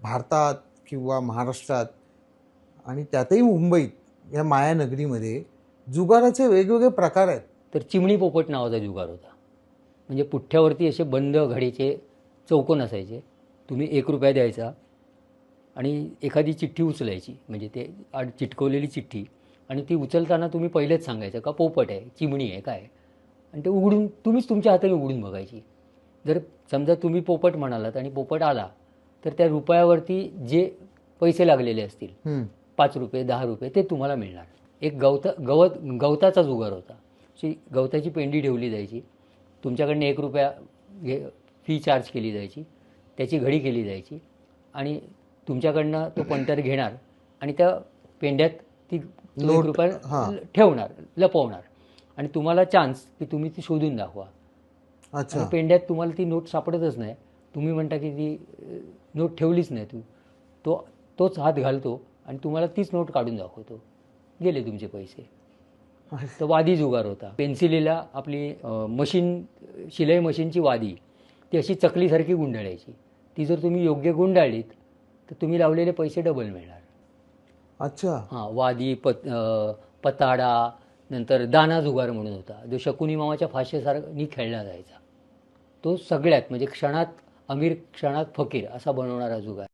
भारतात किंवा महाराष्ट्रात आणि त्यातही मुंबईत या मायानगरीमध्ये जुगाराचे वेगवेगळे प्रकार आहेत. तर चिमणी पोपट नावाचा जुगार होता. म्हणजे पुठ्ठ्यावरती असे बंद घडीचे चौकोन असायचे. तुम्ही 1 रुपया द्यायचा आणि एखादी चिठ्ठी उचलायची, म्हणजे ते चिटकवलेली चिठ्ठी, आणि ती उचलताना तुम्ही पहिलेच सांगायचं का पोपट आहे, चिमणी आहे, काय, आणि ते उघडून तुम्हीच तुमच्या हाताने उघडून बघायची. जर समजा तुम्ही पोपट म्हणालात आणि पोपट आला, तर त्या रुपयावरती जे पैसे लागलेले असतील, 5 रुपये 10 रुपये, ते तुम्हाला मिळणार. एक गवताचा जुगार होता. अशी गवताची पेंडी ठेवली जायची, तुमच्याकडनं 1 रुपया फी चार्ज केली जायची, त्याची घडी केली जायची, आणि तुमच्याकडनं तो पंटर घेणार आणि त्या पेंड्यात ती 1 रुपया ठेवणार, लपवणार, आणि तुम्हाला चान्स की तुम्ही ती शोधून दाखवा. आणि पेंड्यात तुम्हाला ती नोट सापडतच नाही, तुम्ही म्हणता की ती नोट ठेवलीच नाही, तोच हात घालतो आणि तुम्हाला तीच नोट काढून दाखवतो, गेले तुमचे पैसे. तर वादी जुगार होता. पेन्सिलीला आपली मशीन, शिलाई मशीनची वादी, ती अशी चकलीसारखी गुंडाळायची. ती जर तुम्ही योग्य गुंडाळलीत तर तुम्ही लावलेले पैसे डबल मिळणार. अच्छा. हां, वादी, पताडा, नंतर दाना जुगार म्हणून होता, जो शकुनी मामाच्या फाशीसारखी खेळला जायचा. तो सगळ्यात म्हणजे क्षणात अमीर क्षणात फकीर असा बनवणारा जुगार.